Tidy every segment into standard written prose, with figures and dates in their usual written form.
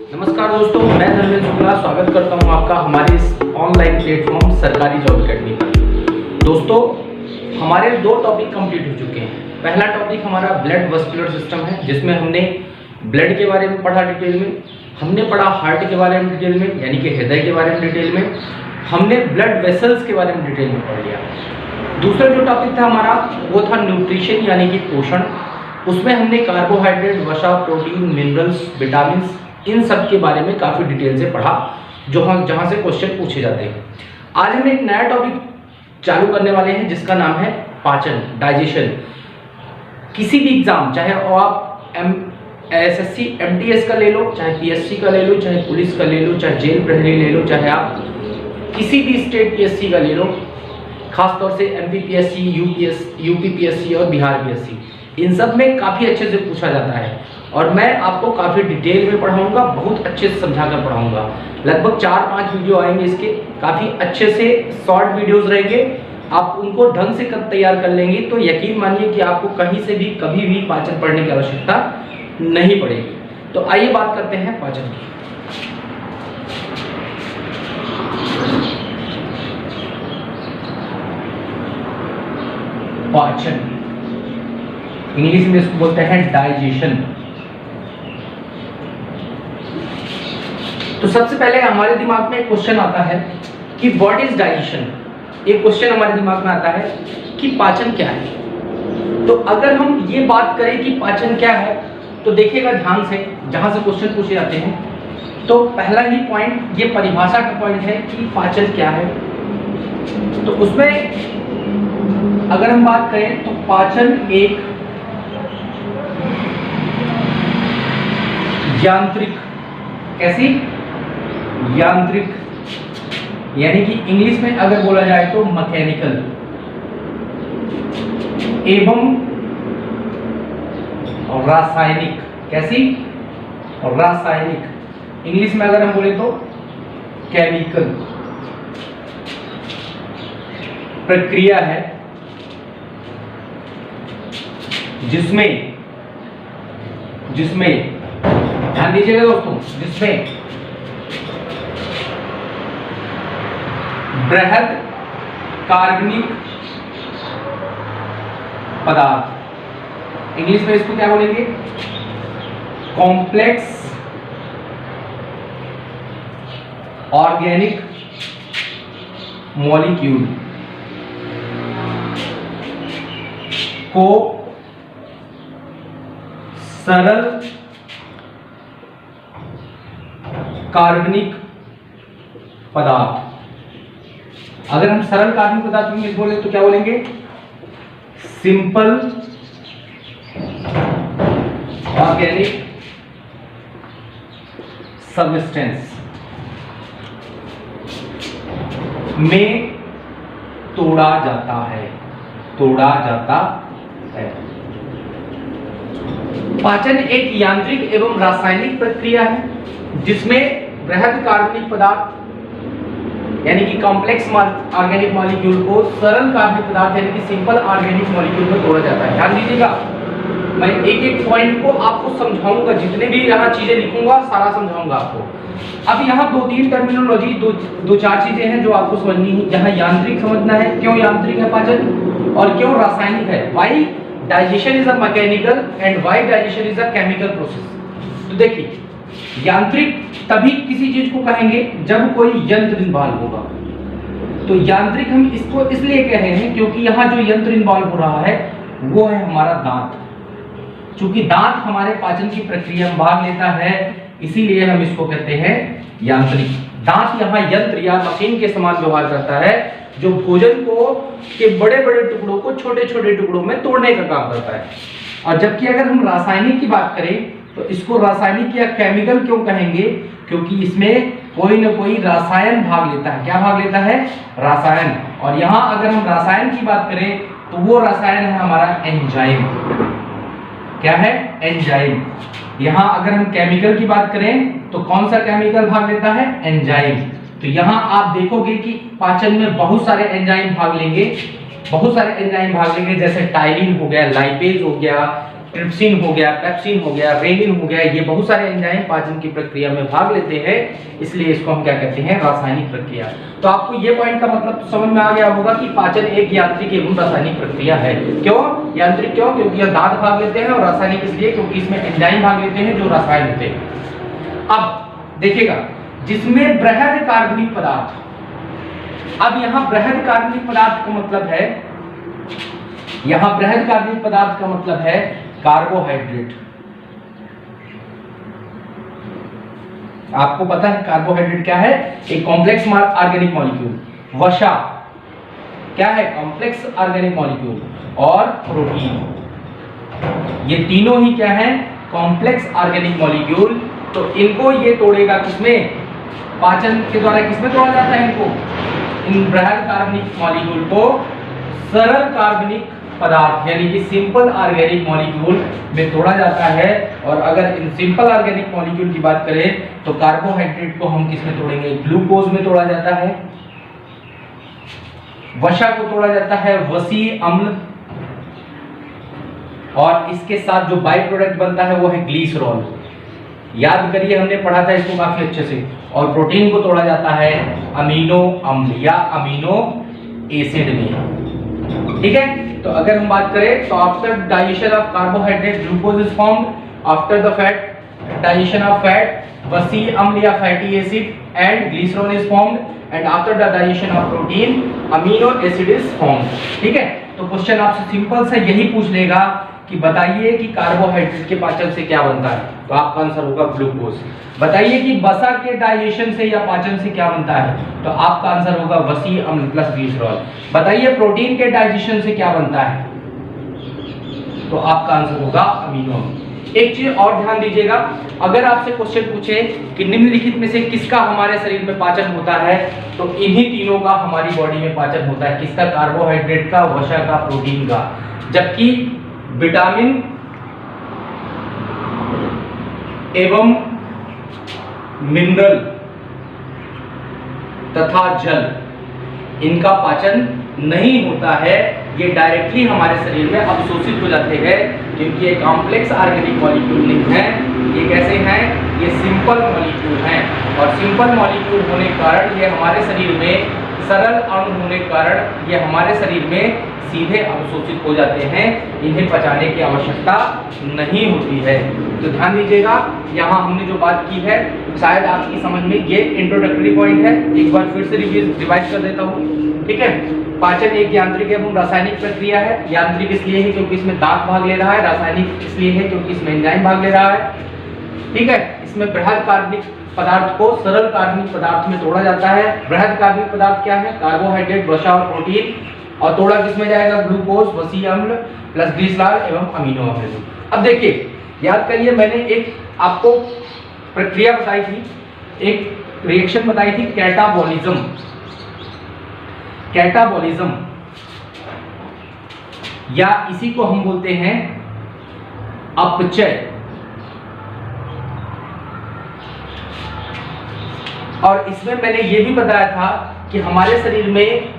नमस्कार दोस्तों, मैं धर्मेंद्र शुक्ला स्वागत करता हूं आपका हमारे इस ऑनलाइन प्लेटफॉर्म सरकारी जॉब अकेडमी पर। दोस्तों, हमारे दो टॉपिक कंप्लीट हो चुके हैं। पहला टॉपिक हमारा ब्लड वस्कुलर सिस्टम है, जिसमें हमने ब्लड के बारे में पढ़ा डिटेल में, हमने पढ़ा हार्ट के बारे में डिटेल में, यानी कि हृदय के बारे में डिटेल में, हमने ब्लड वेसल्स के बारे में डिटेल में पढ़ लिया। दूसरा जो टॉपिक था हमारा वो था न्यूट्रिशन यानी कि पोषण। उसमें हमने कार्बोहाइड्रेट, वसा, प्रोटीन, मिनरल्स, विटामिन इन सब के बारे में काफ़ी डिटेल से पढ़ा, जहाँ से क्वेश्चन पूछे जाते हैं। आज हम एक नया टॉपिक चालू करने वाले हैं जिसका नाम है पाचन, डाइजेशन। किसी भी एग्जाम, चाहे आप एसएससी एमटीएस का ले लो, चाहे पीएससी का ले लो, चाहे पुलिस का ले लो, चाहे जेल प्रहरी ले लो, चाहे आप किसी भी स्टेट पीएससी का ले लो, खासतौर से एमपीपीएससी, यूपीपीएससी और बिहार पीएससी, इन सब में काफ़ी अच्छे से पूछा जाता है और मैं आपको काफ़ी डिटेल में पढ़ाऊंगा, बहुत अच्छे से समझा कर पढ़ाऊंगा। लगभग 4-5 वीडियो आएंगे इसके, काफ़ी अच्छे से शॉर्ट वीडियोस रहेंगे। आप उनको ढंग से कब तैयार कर लेंगे तो यकीन मानिए कि आपको कहीं से भी कभी भी पाचन पढ़ने की आवश्यकता नहीं पड़ेगी। तो आइए बात करते हैं पाचन की। पाचन इंग्लिश में इसको बोलते हैं डाइजेशन। तो सबसे पहले हमारे दिमाग में एक क्वेश्चन आता है कि व्हाट इज डाइजेशन। एक क्वेश्चन हमारे दिमाग में आता है कि पाचन क्या है। तो अगर हम ये बात करें कि पाचन क्या है तो देखिएगा ध्यान से, जहां से क्वेश्चन पूछे जाते हैं। तो पहला ही पॉइंट, ये परिभाषा का पॉइंट है कि पाचन क्या है। तो उसमें अगर हम बात करें तो पाचन एक यांत्रिक, कैसी यांत्रिक, यानी कि इंग्लिश में अगर बोला जाए तो मैकेनिकल एवं रासायनिक, कैसी रासायनिक, इंग्लिश में अगर हम बोले तो केमिकल प्रक्रिया है, जिसमें ध्यान दीजिएगा दोस्तों, जिसमें बृहद कार्बनिक पदार्थ, इंग्लिश में इसको क्या बोलेंगे, कॉम्प्लेक्स ऑर्गेनिक मॉलिक्यूल को सरल कार्बनिक पदार्थ। अगर हम सरल कार्बनिक पदार्थ में बोले तो क्या बोलेंगे, सिंपल ऑर्गेनिक सब्सटेंस में तोड़ा जाता है। पाचन एक यांत्रिक एवं रासायनिक प्रक्रिया है जिसमें बृहद कार्बनिक पदार्थ यानी कि कॉम्प्लेक्स ऑर्गेनिक मॉलिक्यूल को सरल कार्बनिक पदार्थ यानी कि सिंपल ऑर्गेनिक मॉलिक्यूल में तोड़ा जाता है। ध्यान दीजिएगा, मैं एक एक पॉइंट को आपको समझाऊंगा, जितने भी यहाँ चीजें लिखूंगा सारा समझाऊंगा आपको। अब यहाँ 2-3 टर्मिनोलॉजी, दो चार चीजें हैं जो आपको समझनी है। यहाँ यांत्रिक समझना है, क्यों यांत्रिक है पाचन और क्यों रासायनिक है। Why digestion is a mechanical and why digestion is a chemical process. तो देखिए, यांत्रिक तभी किसी चीज को कहेंगे जब कोई यंत्र इन्वॉल्व होगा। तो यांत्रिक हम इसको इसलिए कह रहे हैं क्योंकि यहाँ जो यंत्र इन्वॉल्व हो रहा है वो है हमारा दांत। चूंकि दांत हमारे पाचन की प्रक्रिया में भाग लेता है, इसीलिए हम इसको कहते हैं यांत्रिक। दांत यहाँ यंत्र या मशीन के समान व्यवहार करता है, जो भोजन को के बड़े बड़े टुकड़ों को छोटे छोटे टुकड़ों में तोड़ने का काम करता है। और जबकि अगर हम रासायनिक की बात करें तो इसको रासायनिक या केमिकल क्यों कहेंगे, क्योंकि इसमें कोई ना कोई रसायन भाग लेता है। क्या भाग लेता है, रसायन। और यहाँ अगर हम रसायन की बात करें तो वो रसायन है हमारा एंजाइम। क्या है, एंजाइम। यहाँ अगर हम केमिकल की बात करें तो कौन सा केमिकल भाग लेता है, एंजाइम। तो यहाँ आप देखोगे कि पाचन में बहुत सारे एंजाइम भाग लेंगे, जैसे टाइलिन हो गया, लाइपेज हो गया, ट्रिप्सिन हो गया, पेप्सिन हो गया, रेनिन हो गया, ये बहुत सारे एंजाइम पाचन की प्रक्रिया में भाग लेते हैं, इसलिए इसको हम क्या कहते हैं, रासायनिक प्रक्रिया। तो आपको ये पॉइंट का मतलब समझ में आ गया होगा कि पाचन एक यांत्रिक एवं रासायनिक प्रक्रिया है। क्यों यांत्रिक? क्यों? क्योंकि यह दांत भाग लेते हैं, और रासायनिक इसलिए क्योंकि इसमें एंजाइम भाग लेते हैं जो रसायन होते हैं। अब देखिएगा, जिसमें बृहद कार्बनिक पदार्थ, अब यहां बृहद कार्बनिक पदार्थ का मतलब है, यहां बृहद कार्बनिक पदार्थ का मतलब है कार्बोहाइड्रेट। आपको पता है कार्बोहाइड्रेट क्या है? एक कॉम्प्लेक्स ऑर्गेनिक मॉलिक्यूल। वसा क्या है? Complex organic molecule. और प्रोटीन, ये तीनों ही क्या है? Complex organic molecule. तो इनको ये तोड़ेगा किसमें? पाचन के द्वारा किसमें तोड़ा जाता है इनको? इन बृहद कार्बनिक मॉलिक्यूल को सरल कार्बनिक पदार्थ यानी कि सिंपल ऑर्गेनिक मॉलिक्यूल में तोड़ा जाता है। और अगर इन सिंपल ऑर्गेनिक मॉलिक्यूल की बात करें तो कार्बोहाइड्रेट को हम किसमें तोड़ेंगे? ग्लूकोज में तोड़ा जाता है। वसा को तोड़ा जाता है वसीय अम्ल, और इसके साथ जो बाई प्रोडक्ट बनता है वो है ग्लिसरॉल। याद करिए, हमने पढ़ा था इसको काफी अच्छे से। और प्रोटीन को तोड़ा जाता है अमीनो अम्ल या अमीनो एसिड में। ठीक है, तो अगर हम बात करें तो after digestion of carbohydrate glucose is formed, after the fat digestion of fat वसीय अम्ल या fatty acid and glycerol is formed, and after the digestion of protein amino acid is formed. ठीक है, तो क्वेश्चन आपसे सिंपल सा यही पूछ लेगा कि बताइए कि कार्बोहाइड्रेट के पाचन से क्या बनता है, तो आपका आंसर होगा ग्लूकोज। बताइए कि वसा के डाइजेशन से या पाचन से क्या बनता है, तो आपका आंसर होगा वसीय अम्ल प्लस ग्लिसरॉल। बताइए प्रोटीन के डाइजेशन से क्या बनता है, तो आपका आंसर होगा अमीनो अम्ल। एक चीज और ध्यान दीजिएगा, अगर आपसे क्वेश्चन पूछे कि निम्नलिखित में से किसका हमारे शरीर में पाचन होता है, तो इन्हीं तीनों का हमारी बॉडी में पाचन होता है। किसका? कार्बोहाइड्रेट का, वसा का, प्रोटीन का। जबकि विटामिन एवं मिनरल तथा जल इनका पाचन नहीं होता है, ये डायरेक्टली हमारे शरीर में अवशोषित हो जाते हैं, क्योंकि ये कॉम्प्लेक्स ऑर्गेनिक मॉलिक्यूल नहीं है। ये कैसे हैं? ये सिंपल मॉलिक्यूल हैं, और सिंपल मॉलिक्यूल होने के कारण ये हमारे शरीर में, सरल अणु होने के कारण ये हमारे शरीर में सीधे अवशोषित हो जाते हैं, इन्हें पचाने की आवश्यकता नहीं होती है। तो ध्यान दीजिएगा, यहाँ हमने जो बात की है शायद आपकी समझ में, ये इंट्रोडक्टरी पॉइंट है। एक बार फिर से रिवाइज कर देता हूँ। ठीक है, पाचन एक यांत्रिक एवं रासायनिक प्रक्रिया है। यांत्रिक इसलिए है क्योंकि इसमें दांत भाग ले रहा है, रासायनिक इसलिए है क्योंकि इसमें एंजाइम भाग ले रहा है। ठीक है, इसमें बृहद कार्बनिक पदार्थ को सरल कार्बनिक पदार्थ में तोड़ा जाता है। बृहद कार्बनिक पदार्थ क्या है? कार्बोहाइड्रेट, वसा और प्रोटीन। और तोड़ा किसमें जाएगा? ग्लूकोज, वसीय अम्ल प्लस ग्लिसरॉल एवं अमीनो अम्ल। अब देखिए, याद करिए, मैंने एक आपको प्रक्रिया बताई थी, एक रिएक्शन बताई थी, कैटाबॉलिज्म। कैटाबॉलिज्म या इसी को हम बोलते हैं अपचय। और इसमें मैंने ये भी बताया था कि हमारे शरीर में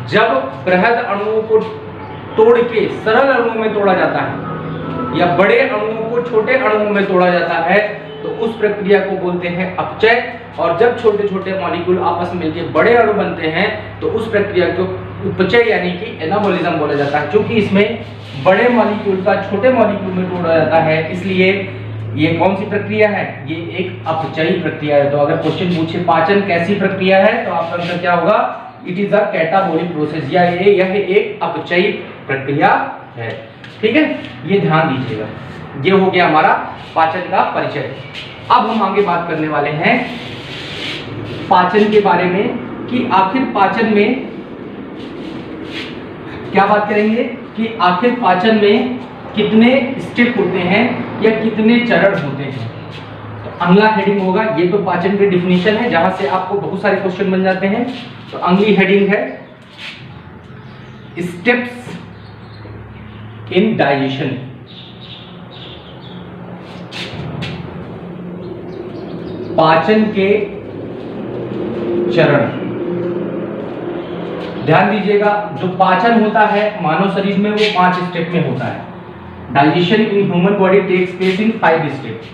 जब बृहद अणुओं को तोड़ के सरल अणुओं में तोड़ा जाता है या बड़े अणुओं को छोटे अणुओं में तोड़ा जाता है, तो उस प्रक्रिया को बोलते हैं अपचय। और जब छोटे छोटे मॉलिक्यूल आपस में मिलकर बड़े अणु बनते हैं, तो उस प्रक्रिया को उपचय यानी कि एनाबॉलिज्म बोला जाता है। क्योंकि इसमें बड़े मॉलिक्यूल का छोटे मॉलिक्यूल में तोड़ा जाता है, इसलिए ये कौन सी प्रक्रिया है? ये एक अपचयी प्रक्रिया है। तो अगर क्वेश्चन पूछे पाचन कैसी प्रक्रिया है, तो आपका आंसर क्या होगा? It is a catabolic process, या यह एक अपचयी प्रक्रिया है। ठीक है, ये ध्यान दीजिएगा। ये हो गया हमारा पाचन का परिचय। अब हम आगे बात करने वाले हैं पाचन के बारे में, कि आखिर पाचन में क्या बात करेंगे, कि आखिर पाचन में कितने स्टेप होते हैं या कितने चरण होते हैं। तो अगला हेडिंग होगा, ये तो पाचन की डिफिनीशन है जहां से आपको बहुत सारे क्वेश्चन बन जाते हैं। तो अगली हेडिंग है स्टेप्स इन डाइजेशन। पाचन के चरण। ध्यान दीजिएगा, जो पाचन होता है मानव शरीर में वो 5 स्टेप में होता है। Digestion in human body takes place in 5 steps.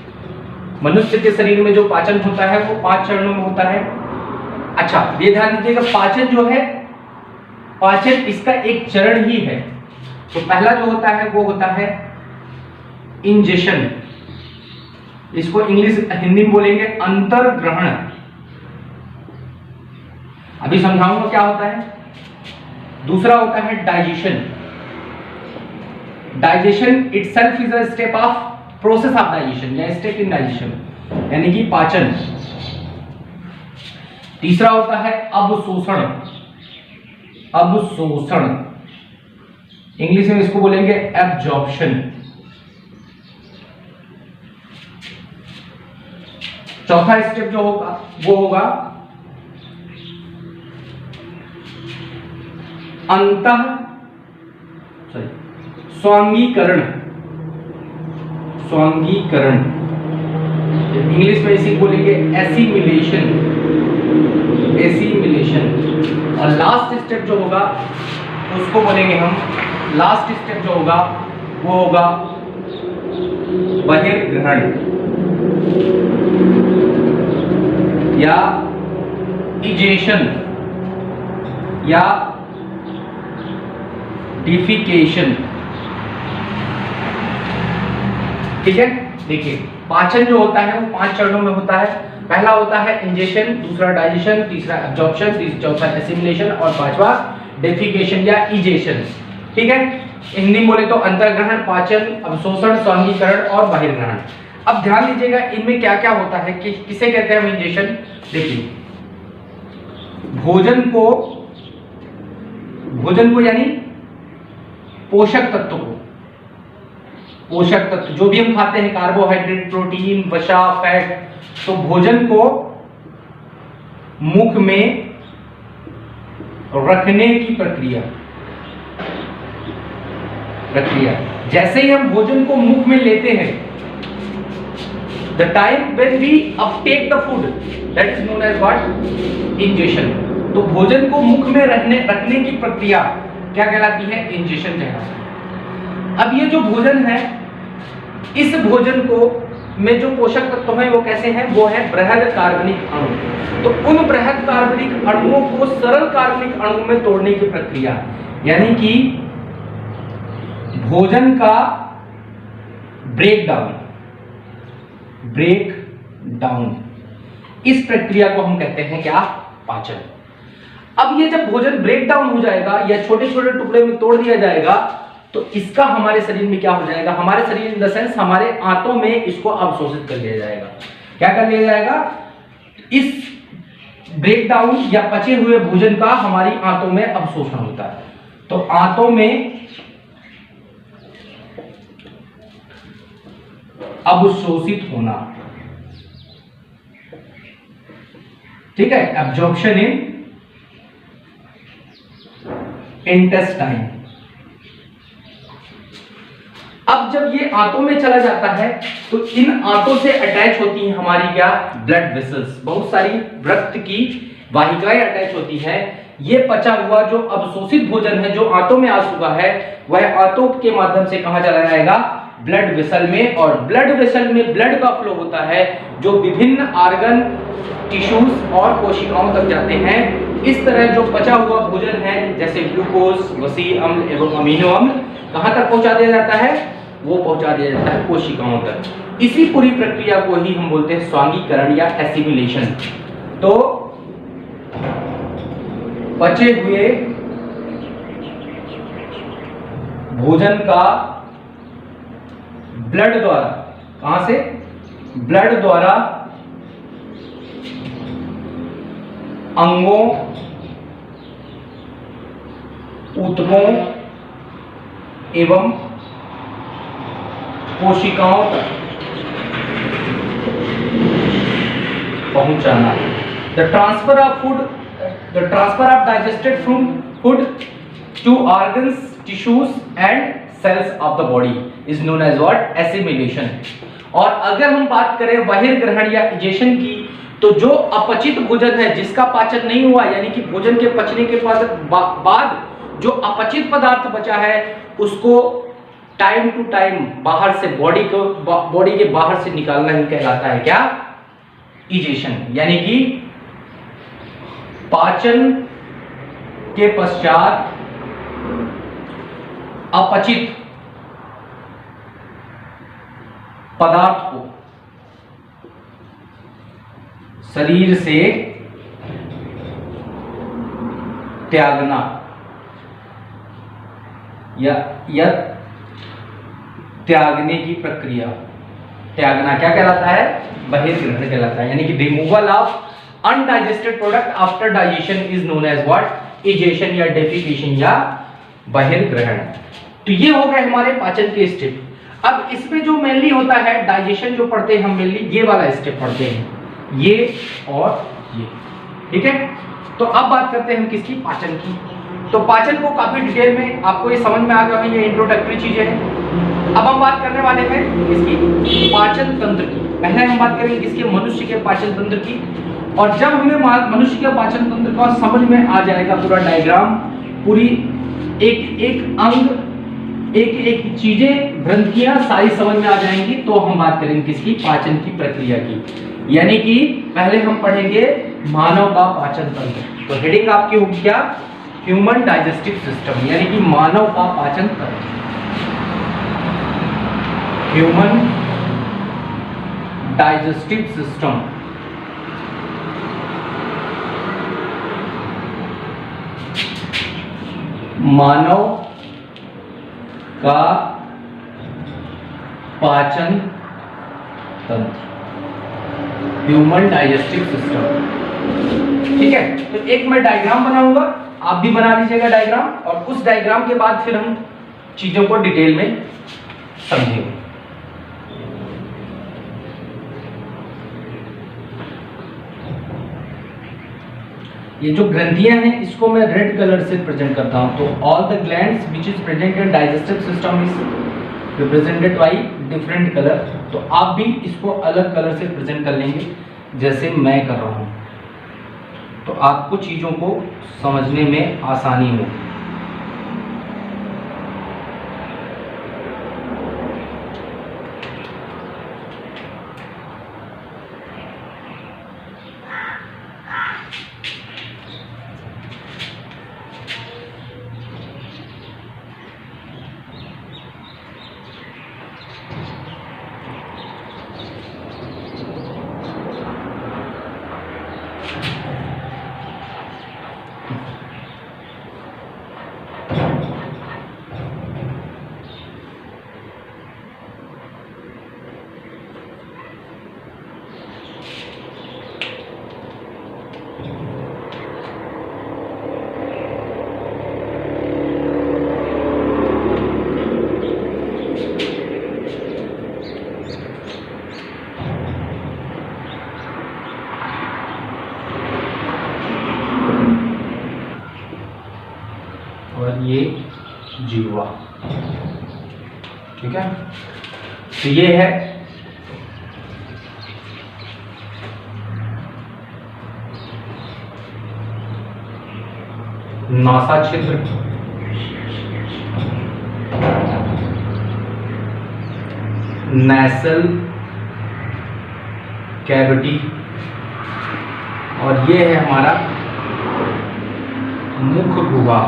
मनुष्य के शरीर में जो पाचन होता है वो 5 चरणों में होता है। अच्छा, ये ध्यान दीजिएगा, पाचन जो है, पाचन इसका एक चरण ही है। तो पहला जो होता है वो होता है इंजेशन, इसको इंग्लिश हिंदी में बोलेंगे अंतर्ग्रहण। अभी समझाऊंगा क्या होता है। दूसरा होता है digestion. Digestion itself is a step of process of digestion या स्टेप इन डाइजेशन, यानी कि पाचन। तीसरा होता है अवशोषण। अवशोषण इंग्लिश में इसको बोलेंगे एब्जॉर्प्शन। चौथा स्टेप जो होगा वो होगा स्वांगीकरण। स्वांगीकरण इंग्लिश में इसी बोलेंगे एसिमिलेशन। एसिमिलेशन। और लास्ट स्टेप जो होगा उसको बोलेंगे हम, लास्ट स्टेप जो होगा वो होगा बहिर्ग्रहण या इजेशन या डिफिकेशन। ठीक है, देखिए पाचन जो होता है वो 5 चरणों में होता है। पहला होता है इंजेशन, दूसरा डाइजेशन, तीसरा एब्जॉर्प्शन, चौथा एसिमिलेशन और पांचवा डेफिकेशन या इजेशन। ठीक है, हिंदी में बोले तो अंतर्ग्रहण, पाचन, अवशोषण, स्वांगीकरण और बहिर्ग्रहण। अब ध्यान दीजिएगा इनमें क्या क्या होता है कि किसे कहते हैं हम इंजेशन। देखिए भोजन को यानी पोषक तत्व को, पोषक तत्व जो भी हम खाते हैं, कार्बोहाइड्रेट, प्रोटीन, वसा, फैट, तो भोजन को मुख में रखने की प्रक्रिया जैसे ही हम भोजन को मुख में लेते हैं, the time when we uptake the food, that is known as what, ingestion. तो भोजन को मुख में रखने की प्रक्रिया क्या कहलाती है, इंजेशन कहलाती है। अब ये जो भोजन है, इस भोजन को में जो पोषक तत्व हैं वो कैसे हैं, वो है बृहद कार्बनिक अणु। तो उन बृहद कार्बनिक अणुओं को सरल कार्बनिक अणु में तोड़ने की प्रक्रिया, यानी कि भोजन का ब्रेक डाउन, इस प्रक्रिया को हम कहते हैं क्या, पाचन। अब ये जब भोजन ब्रेक डाउन हो जाएगा या छोटे छोटे टुकड़े में तोड़ दिया जाएगा, तो इसका हमारे शरीर में क्या हो जाएगा, हमारे शरीर इन द सेंस हमारे आंतों में इसको अवशोषित कर लिया जाएगा। क्या कर लिया जाएगा, इस ब्रेक डाउन या पचे हुए भोजन का हमारी आंतों में अवशोषण होता है। तो आंतों में अवशोषित होना, ठीक है, एब्जॉर्प्शन इन इंटेस्टाइन। अब जब ये आंतों में चला जाता है तो इन आंतों से अटैच होती हैं हमारी क्या, ब्लड वेसल्स, बहुत सारी रक्त की वाहिकाएं अटैच होती हैं। ये पचा हुआ जो अवशोषित भोजन है जो आंतों में आ चुका है, वह आंतों के माध्यम से कहां चला जाएगा, ब्लड वेसल में। और ब्लड वेसल में ब्लड का फ्लो होता है जो विभिन्न ऑर्गन, टिश्यूज और कोशिकाओं तक जाते हैं। इस तरह जो पचा हुआ भोजन है जैसे ग्लूकोज, वसी अम्ल एवं अमीनो अम्ल कहां तक पहुंचा दिया जाता है, वो पहुंचा दिया जाता है कोशिकाओं तक। इसी पूरी प्रक्रिया को ही हम बोलते हैं स्वांगीकरण या एसिमिलेशन। तो पचे हुए भोजन का ब्लड द्वारा, कहां से, ब्लड द्वारा अंगों, ऊतकों एवं कोशिकाओं तक पहुंचाना। The transfer of digested food to organs, tissues and cells of the body is known as what, assimilation. और अगर हम बात करें बहिर्ग्रहण या इजेशन की, तो जो अपचित भोजन है जिसका पाचन नहीं हुआ, यानी कि भोजन के पचने के बाद जो अपचित पदार्थ बचा है उसको टाइम टू टाइम बाहर से बॉडी के बाहर से निकालना ही कहलाता है क्या? इजेशन। यानी कि पाचन के पश्चात अपचित पदार्थ को शरीर से त्यागना या त्यागने की प्रक्रिया, त्यागना क्या कहलाता है? बहिर्ग्रहण कहलाता है। यानी कि removal of undigested product after digestion is known as what? Egestion या डेफिकेशन या बहिर्ग्रहण। तो ये हो गए हमारे पाचन के स्टेप। अब इसमें जो मेनली होता है डाइजेशन जो पढ़ते हैं हम मेनली ये वाला स्टेप पढ़ते हैं, ये और ये, ठीक है। तो अब बात करते हैं हम किसकी? पाचन की। तो पाचन को काफी डिटेल में आपको ये समझ में आ गया है, ये इंट्रोडक्टरी चीजें हैं। अब हम बात करने वाले हैं किसकी? पाचन तंत्र की। पहले हम बात करेंगे किसके? मनुष्य के पाचन तंत्र की। और जब हमें मनुष्य के पाचन तंत्र का समझ में आ जाएगा पूरा डायग्राम, पूरी एक एक अंग, एक एक चीजें, ग्रंथियां सारी समझ में आ जाएंगी, तो हम बात करेंगे किसकी? पाचन की प्रक्रिया की। यानी कि पहले हम पढ़ेंगे मानव का पाचन तंत्र। तो हेडिंग आपकी होगी क्या? ह्यूमन डाइजेस्टिव सिस्टम, यानी कि मानव का पाचन तंत्र, ह्यूमन डाइजेस्टिव सिस्टम। मानव का पाचन तंत्र, ह्यूमन डाइजेस्टिव सिस्टम, ठीक है। तो एक मैं डायग्राम बनाऊंगा, आप भी बना लीजिएगा डायग्राम, और उस डायग्राम के बाद फिर हम चीजों को डिटेल में समझेंगे। ये जो ग्रंथियां हैं इसको मैं रेड कलर से प्रेजेंट करता हूं। तो all the glands which is present in digestive system is represented by different colour. तो आप भी इसको अलग कलर से प्रेजेंट कर लेंगे जैसे मैं कर रहा हूं, तो आपको चीजों को समझने में आसानी हो। और ये जीवा, ठीक है। तो ये है नासा क्षेत्र, नेसल कैविटी, और ये है हमारा मुख गुहा।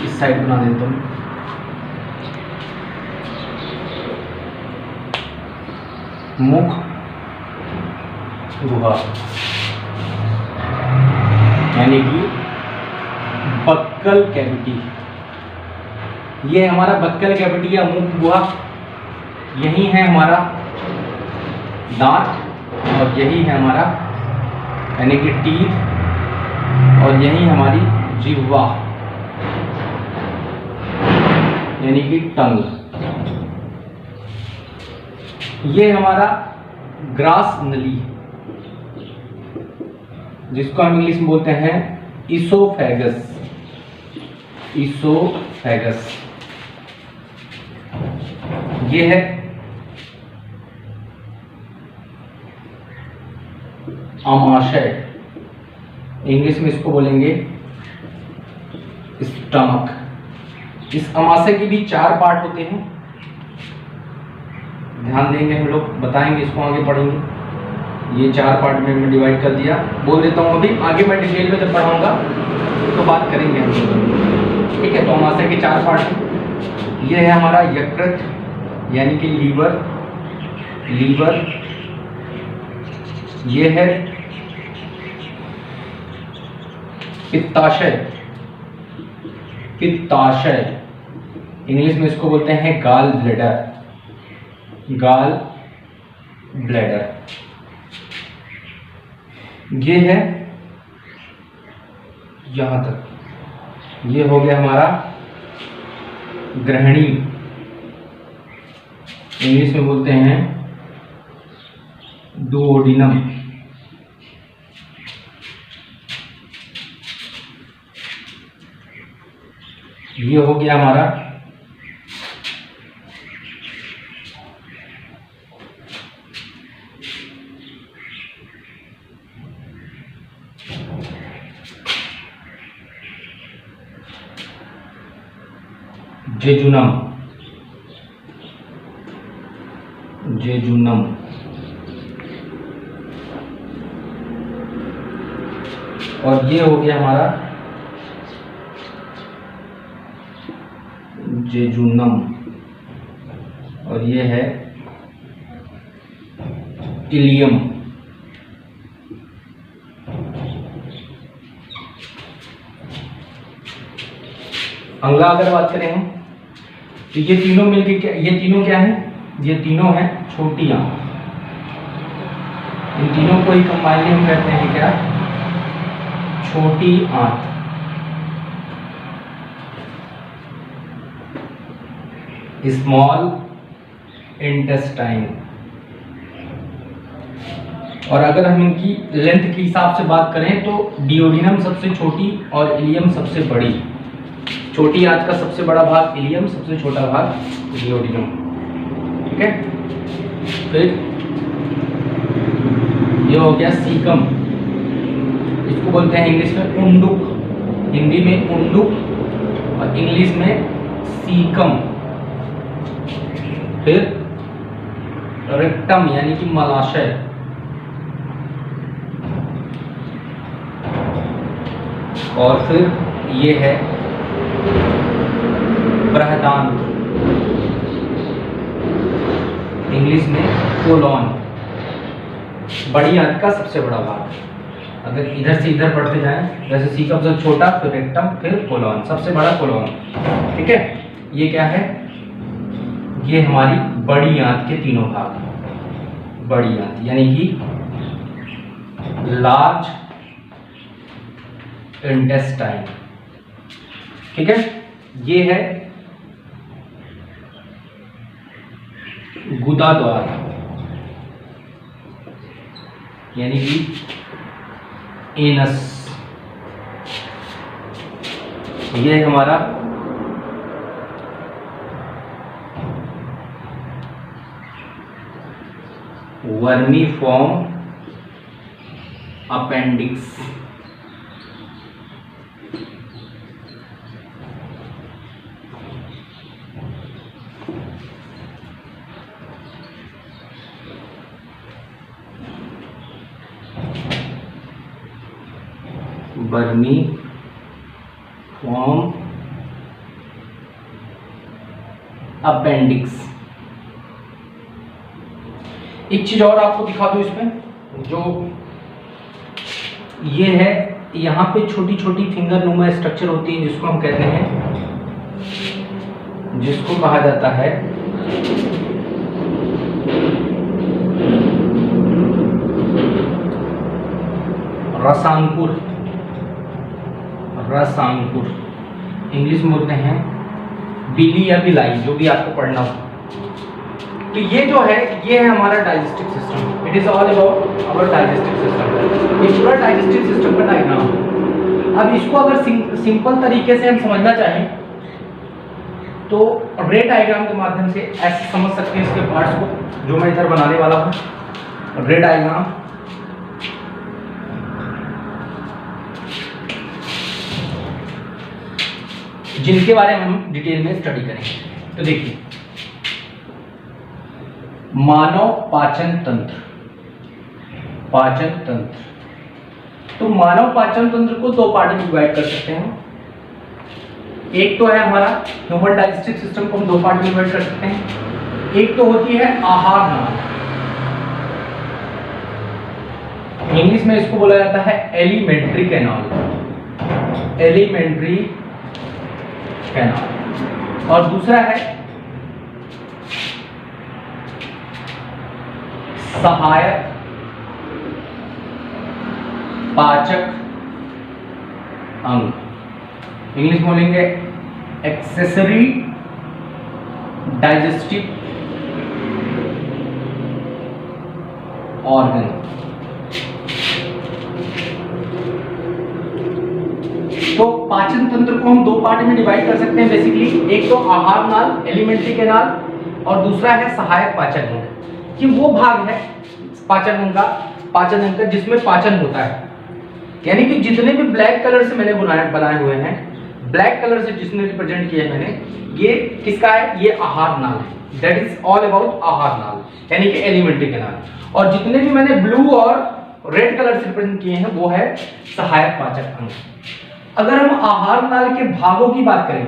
इस साइड बना देता हूं। मुख गुहा यानी कि बक्कल कैविटी। ये हमारा बक्कल कैविटी या मुख गुहा। यही है हमारा दांत, और यही है हमारा यानी कि टीथ, और यही हमारी जिह्वा यानी कि टंग। ये हमारा ग्रास नली, जिसको हम इंग्लिश में बोलते हैं इसोफेगस। इसोफेगस ये है आमाशय, इंग्लिश में इसको बोलेंगे स्टमक। इस अमाशय के भी 4 पार्ट होते हैं, ध्यान देंगे हम लोग, बताएंगे इसको, आगे पढ़ेंगे। ये 4 पार्ट में मैं डिवाइड कर दिया, बोल देता हूँ, अभी आगे मैं डिटेल में जब पढ़ाऊंगा तो बात करेंगे हम लोग, ठीक है। तो अमाशय के 4 पार्ट हैं। ये है हमारा यकृत यानी कि लीवर, ये है पित्ताशय, इंग्लिश में इसको बोलते हैं गाल ब्लैडर, ये है यहां तक, ये हो गया हमारा ग्रहणी, इंग्लिश में बोलते हैं डुओडिनम, ये हो गया हमारा जेजुनम, और ये हो गया हमारा जेजुनम, और ये है इलियम। अगला अगर बात करें हम, तो ये तीनों मिलके क्या, ये तीनों क्या है, ये तीनों हैं छोटी आंत, इन तीनों को ही कंबाइनली हम कहते हैं क्या, छोटी आंत। Small intestine. और अगर हम इनकी लेंथ के हिसाब से बात करें तो डिओडिनम सबसे छोटी और इलियम सबसे बड़ी। छोटी आंत का सबसे बड़ा भाग इलियम, सबसे छोटा भाग डिओडिनम, ठीक है। फिर ये हो गया सीकम, इसको बोलते हैं इंग्लिश में उंडुक, हिंदी में उंडुक और इंग्लिश में सीकम। फिर रेक्टम यानी कि मलाशय, और फिर ये है बृहदांत्र, इंग्लिश में कोलॉन, बड़ी आंत का सबसे बड़ा भाग। अगर इधर से इधर पढ़ते जाएं, जैसे सीकम से छोटा, फिर रेक्टम, फिर कोलॉन, सबसे बड़ा कोलॉन, ठीक है। ये क्या है, ये हमारी बड़ी आंत के तीनों भाग, बड़ी आंत यानी कि लार्ज इंटेस्टाइन, ठीक है। ये है गुदा द्वार यानी कि एनस, ये है हमारा वर्मीफॉर्म अपेंडिक्स, वर्मीफॉर्म अपेंडिक्स। एक चीज और आपको दिखा दूं इसमें, जो ये है, यहाँ पे छोटी छोटी फिंगर नुमा स्ट्रक्चर होती है, जिसको हम कहते हैं, जिसको कहा जाता है रसांकुर, इंग्लिश में बोलते हैं बिली या बिलाई, जो भी आपको पढ़ना हो। तो ये जो है, ये है हमारा digestive system, it is all about our digestive system, ये पूरा डाइजेस्टिव सिस्टम का डायग्राम। अब इसको अगर सिंपल तरीके से हम समझना चाहें तो रे डायग्राम के माध्यम से ऐसे समझ सकते हैं इसके पार्ट्स को, जो मैं इधर बनाने वाला हूँ। रे डायग्राम, जिनके बारे में हम डिटेल में स्टडी करेंगे। तो देखिए, मानव पाचन तंत्र, पाचन तंत्र। तो मानव पाचन तंत्र को दो पार्ट में डिवाइड कर सकते हैं। एक तो है हमारा ह्यूमन डाइजेस्टिव सिस्टम को हम दो पार्ट में डिवाइड कर सकते हैं। एक तो होती है आहार नाल, इंग्लिश में इसको बोला जाता है एलिमेंट्री कैनाल, एलिमेंट्री कैनाल। और दूसरा है सहायक पाचक अंग, इंग्लिश में बोलेंगे एक्सेसरी डाइजेस्टिव ऑर्गन। तो पाचन तंत्र को हम दो पार्ट में डिवाइड कर सकते हैं बेसिकली। एक तो आहार नाल, एलिमेंट्री कैनाल, और दूसरा है सहायक पाचन अंग, कि वो भाग है पाचन अंग का जिसमें पाचन होता है। यानी कि जितने भी ब्लैक कलर से मैंने बनाए हुए हैं, ब्लैक कलर से जिसने रिप्रेजेंट किया है मैंने, ये किसका है? ये आहार नाल है। दैट इज ऑल अबाउट आहार नाल, यानी कि एलिमेंट्री कैनाल। और जितने भी मैंने ब्लू और रेड कलर से रिप्रेजेंट किए हैं वो है सहायक पाचक अंग। अगर हम आहार नाल के भागों की बात करें,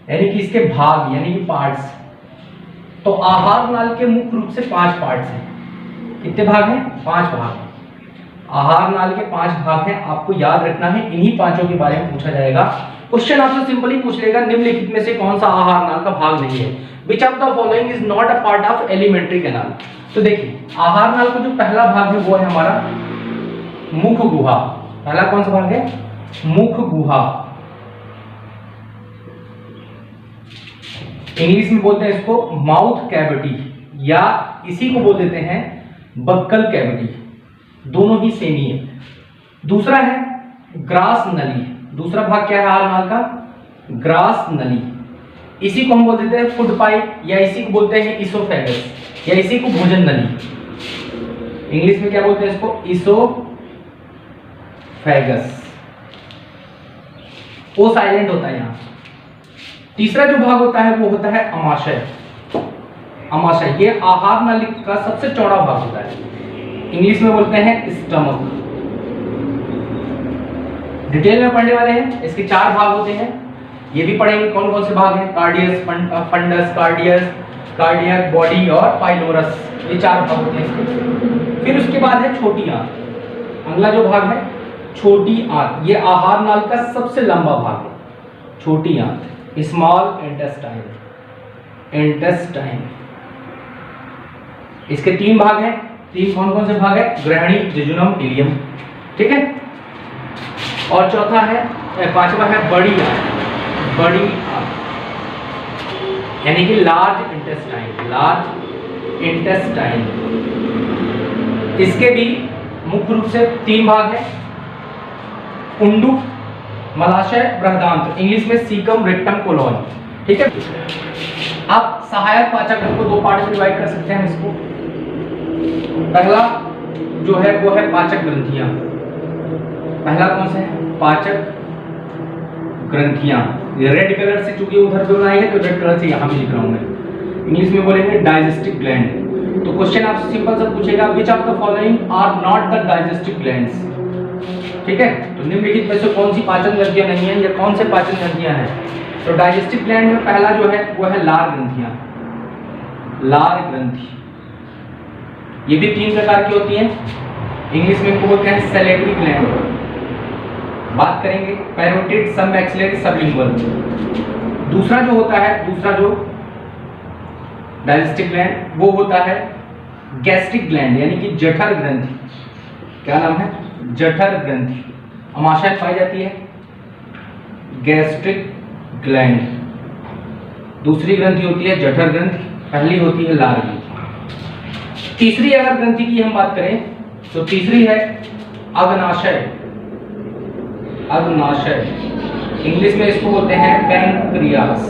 यानी कि इसके भाग यानी कि पार्ट्स, तो आहार नाल के मुख्य रूप से 5 पार्ट्स हैं। कितने भाग हैं? 5 भाग। आहार नाल के 5 भाग हैं, आपको याद रखना है। इन्हीं पांचों के बारे में पूछा जाएगा। क्वेश्चन आपसे सिंपली पूछ लेगा, निम्नलिखित में से कौन सा आहार नाल का भाग नहीं है? विच of the following is not a part of alimentary canal? तो देखिए, आहार नाल का जो पहला भाग है वो है हमारा मुख गुहा। पहला कौन सा भाग है? मुख गुहा। इंग्लिश में बोलते हैं इसको माउथ कैविटी, या इसी को बोल देते हैं बक्कल कैविटी। दोनों ही सेम ही है। दूसरा है ग्रास नली। दूसरा भाग क्या है आहार नाल का? ग्रास नली। इसी को हम बोल देते हैं फूड पाइप, या इसी को बोलते हैं इसोफेगस, या इसी को भोजन नली। इंग्लिश में क्या बोलते हैं इसको? इसोफेगस। ओ साइलेंट होता है यहां। तीसरा जो भाग होता है वो होता है अमाशय। अमाशय ये आहार नाली का सबसे चौड़ा भाग होता है। इंग्लिश में बोलते हैं स्टमक। डिटेल में पढ़ने वाले हैं। इसके 4 भाग होते हैं, ये भी पढ़ेंगे कौन कौन से भाग हैं। कार्डियस, फंडस, कार्डियक, बॉडी और पाइलोरस, ये 4 भाग होते हैं इसके। फिर उसके बाद है छोटी आंत। अगला जो भाग है छोटी आंत, ये आहार नाल का सबसे लंबा भाग है। छोटी आंत, स्मॉल इंटेस्टाइन। इसके 3 भाग हैं। 3 कौन कौन से भाग है? ग्रहणी, जेजुनम, इलियम। ठीक है। और चौथा है, 5वां है बड़ी आंत। बड़ी आंत यानी कि लार्ज इंटेस्टाइन। लार्ज इंटेस्टाइन, इसके भी मुख्य रूप से 3 भाग हैं। उंडुक, मलाशय, बृहदांत्र। इंग्लिश में सीकम, रेक्टम, कोलोन। ठीक है। आप सहायक पाचक अंग को 2 पार्ट में डिवाइड कर सकते हैं इसको। पहला जो है वो है पाचक ग्रंथियां। पहला कौन सा है? पाचक ग्रंथियां। ये रेड कलर से, चूंकि उधर पे बनाई है तो रेड कलर से यहां भी लिख रहा हूं मैं। इंग्लिश में बोलेंगे डाइजेस्टिव ग्लैंड। तो क्वेश्चन आपसे सिंपल सा पूछेगा, which of the following are not the digestive glands? ठीक है। तो निम्नलिखित में से कौन सी पाचन ग्रंथियां नहीं है, या कौन से पाचन ग्रंथियां हैं? तो डाइजेस्टिव ग्लैंड में पहला जो है वो है लार ग्रंथियां। लार ग्रंथि, ये भी 3 प्रकार की होती हैं। इंग्लिश में इनको बोलते हैं सैलिवरी ग्लैंड। बात करेंगे पैरोटिड, सब मैक्सिलरी, सबलिंगुअल। दूसरा जो होता है, दूसरा जो डाइजेस्टिव ग्लैंड वो होता है गैस्ट्रिक ग्लैंड, यानी कि जठर ग्रंथि। क्या नाम है? जठर ग्रंथि। अमाशय पाई जाती है गैस्ट्रिक ग्लैंड। दूसरी ग्रंथि होती है जठर ग्रंथि, पहली होती है लार ग्रंथि। तीसरी अगर ग्रंथि की हम बात करें तो तीसरी है अग्नाशय। अग्नाशय, इंग्लिश में इसको बोलते हैं पैंक्रियास।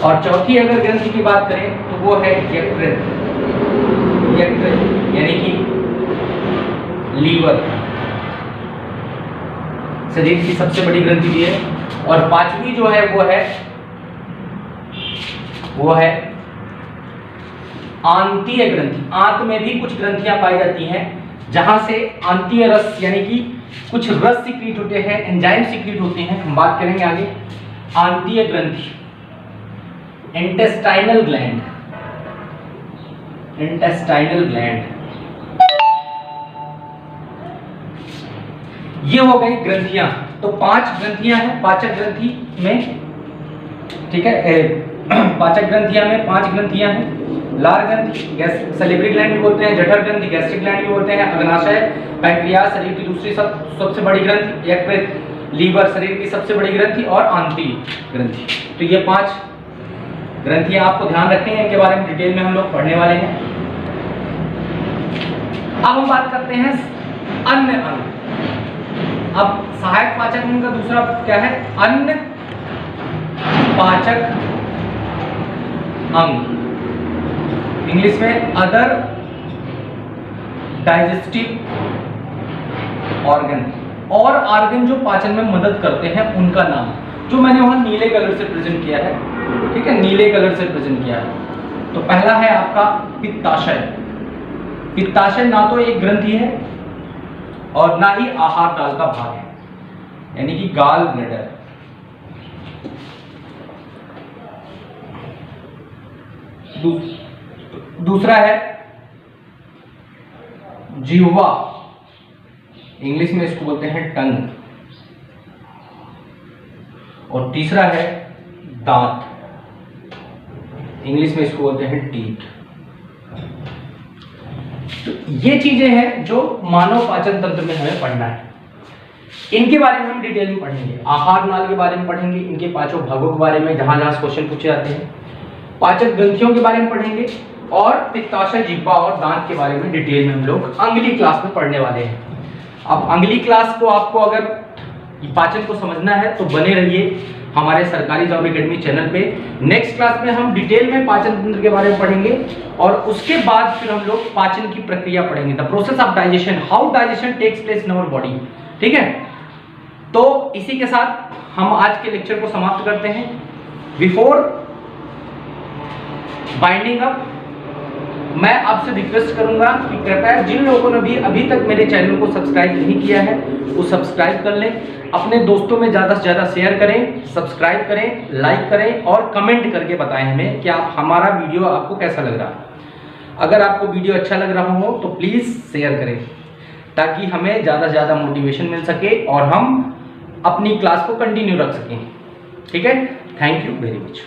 और चौथी अगर ग्रंथि की बात करें तो वो है यकृत। यकृत यानी कि लीवर। शरीर की सबसे बड़ी ग्रंथि भी है। और पांचवी जो है वो है आंतीय ग्रंथि। आंत में भी कुछ ग्रंथियां पाई जाती हैं जहां से आंतीय रस यानी कि कुछ रस सिक्रीट होते हैं, एंजाइम सिक्रीट होते हैं, हम बात करेंगे आगे। आंतीय ग्रंथि, इंटेस्टाइनल ग्लैंड, इंटेस्टाइनल ग्लैंड, ये हो गई ग्रंथियां। तो 5 ग्रंथियां हैं पाचक ग्रंथि में, ठीक है। पाचक ग्रंथियां में 5 ग्रंथियां हैं। लार ग्रंथि, सैलिवरी ग्लैंड भी बोलते हैं, जठर ग्रंथि, गैस्ट्रिक ग्लैंड भी बोलते हैं, अग्नाशय, पैंक्रियास शरीर की दूसरी सबसे बड़ी ग्रंथि, यकृत, लीवर शरीर की सबसे बड़ी ग्रंथि, और आंतीय ग्रंथि। तो ये 5 ग्रंथियां आपको ध्यान रखनी है, इनके बारे में डिटेल में हम लोग पढ़ने वाले हैं। अब हम बात करते हैं अन्य अंग। अब सहायक पाचक अंग का दूसरा क्या है? अन्य पाचक अंग, इंग्लिश में अदर डाइजेस्टिव ऑर्गन। और ऑर्गन जो पाचन में मदद करते हैं उनका नाम, जो मैंने वहां नीले कलर से प्रेजेंट किया है, ठीक है, नीले कलर से प्रेजेंट किया है। तो पहला है आपका पित्ताशय। पित्ताशय ना तो एक ग्रंथि है और ना ही आहार नाल का भाग है, यानी कि गाल ब्लैडर। दूसरा है जिह्वा, इंग्लिश में इसको बोलते हैं टंग। और तीसरा है दांत, इंग्लिश में इसको बोलते हैं टीथ। तो ये चीजें हैं जो मानव पाचन तंत्र में हमें पढ़ना है। इनके बारे में हम डिटेल में पढ़ेंगे। आहार नाल के बारे में पढ़ेंगे, इनके 5 भागों के बारे में जहां जहां क्वेश्चन पूछे जाते हैं। पाचक ग्रंथियों के बारे में पढ़ेंगे और पित्ताशय, जिह्वा और दांत के बारे में डिटेल में हम लोग अगली क्लास में पढ़ने वाले हैं। अब अगली क्लास को आपको अगर पाचन को समझना है तो बने रहिए हमारे सरकारी जॉब एकेडमी चैनल पे। नेक्स्ट क्लास में हम डिटेल में पाचन तंत्र के बारे में पढ़ेंगे और उसके बाद फिर हम लोग पाचन की प्रक्रिया पढ़ेंगे, the process of digestion, how digestion takes place in our body. ठीक है, तो इसी के साथ हम आज के लेक्चर को समाप्त करते हैं। बिफोर बाइंडिंग अप, मैं आपसे रिक्वेस्ट करूंगा कि कृपया जिन लोगों ने भी अभी तक मेरे चैनल को सब्सक्राइब नहीं किया है वो सब्सक्राइब कर लें, अपने दोस्तों में ज़्यादा से ज़्यादा शेयर करें, सब्सक्राइब करें, लाइक करें और कमेंट करके बताएं हमें कि आप हमारा वीडियो आपको कैसा लग रहा है। अगर आपको वीडियो अच्छा लग रहा हो तो प्लीज़ शेयर करें ताकि हमें ज़्यादा से ज़्यादा मोटिवेशन मिल सके और हम अपनी क्लास को कंटिन्यू रख सकें। ठीक है, थैंक यू वेरी मच।